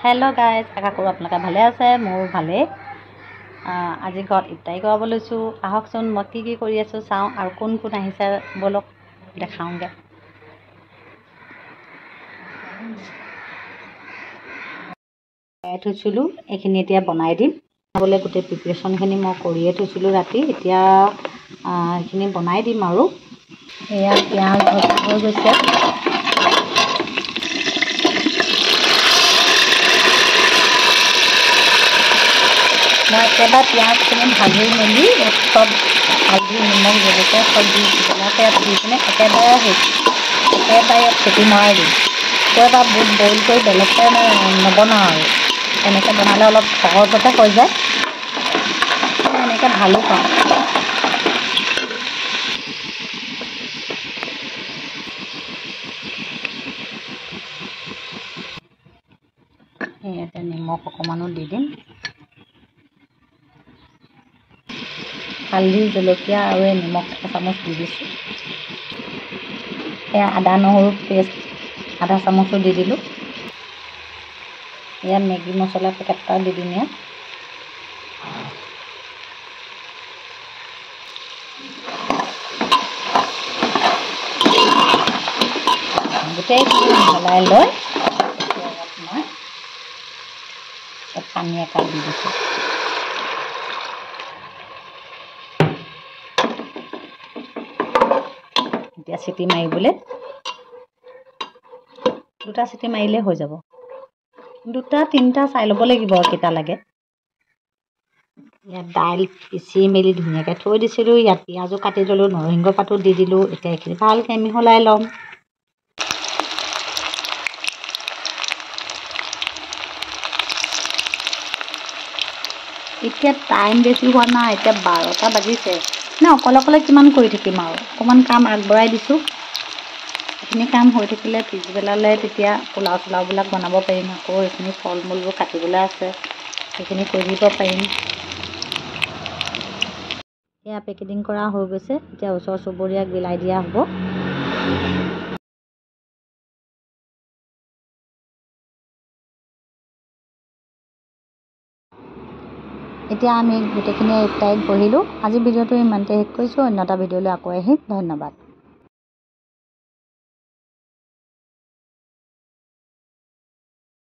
Hello' guys, আশা কৰোঁ আপোনালোকে ভালে আছে। মোৰ ভালেই। আজি ঘৰত ইফতাৰী কৰাব লৈছোঁ। আহকচোন মই কি কৰি আছোঁ চাওঁ, আৰু কোন কোন আহিছে ব'লক দেখাওঁগৈ। থৈছিলোঁ, এইখিনি এতিয়া বনাই দিম। বনাবলৈ গোটেই প্ৰিপেৰেশ্যনখিনি মই কৰিয়ে থৈছিলোঁ ৰাতি। এতিয়া এইখিনি বনাই দিম আৰু। এয়া পিঁয়াজ ভজা হৈ গৈছে। মই একেবাৰে পিঁয়াজখিনি ভাজি মেলি ইয়াত চব হালধি নিমখ জলকীয়া চব দি পেলাই ইয়াত দি পিনে একেবাৰে ইয়াত চিটি মৰাই দিম। আকৌ এবাৰ বইল কৰি বেলেগকৈ নবনাওঁ আৰু এনেকৈ বনালে অলপ সহজতে হৈ যায়। এনেকৈ ভালো পাওঁ। ইয়াতে নিমখ অকণমানো দি দিম। হালধি জলকীয়া আৰু এই নিমখ 1 চামুচ দি দিছোঁ। এয়া আদা নহৰু পেষ্ট আধা চামুচো দি দিলোঁ। ইয়াত মেগী মছলা পেকেট এটা দি দিম। ইয়াত গোটেইখিনি মিহলাই লৈ ইয়াত মই পানী একাপ দি দিছোঁ। এতিয়া চিটি মাৰিবলৈ 2টা চিটি মাৰিলে হৈ যাব। 2টা 3টা চাই ল'ব লাগিব কেইটা লাগে। ইয়াত দাইল পিচি মেলি ধুনীয়াকৈ থৈ দিছিলোঁ। ইয়াত পিঁয়াজো কাটি ল'লোঁ, নৰসিংহ পাতো দি দিলোঁ। এতিয়া এইখিনি ভালকৈ মিহলাই ল'ম। এতিয়া টাইম বেছি হোৱা নাই, এতিয়া 12টা বাজিছে। অকলে কিমান কৰি থাকিম আৰু অকণমান কাম আগবঢ়াই দিছোঁ। এইখিনি কাম হৈ থাকিলে পিছবেলালৈ তেতিয়া পোলাও চোলাওবিলাক বনাব পাৰিম। আকৌ এইখিনি ফল মূলবোৰ কাটিবলৈ আছে, সেইখিনি কৰি দিব পাৰিম। এয়া পেকেটিং কৰা হৈ গৈছে। এতিয়া ওচৰ চুবুৰীয়াক বিলাই দিয়া হ'ব। এতিয়া আমি গোটেইখিনি ইফতাৰীত বহিলোঁ। আজি ভিডিঅ'টো ইমানতে শেষ কৰিছোঁ। অন্য এটা ভিডিঅ'লৈ আকৌ আহিম। ধন্যবাদ।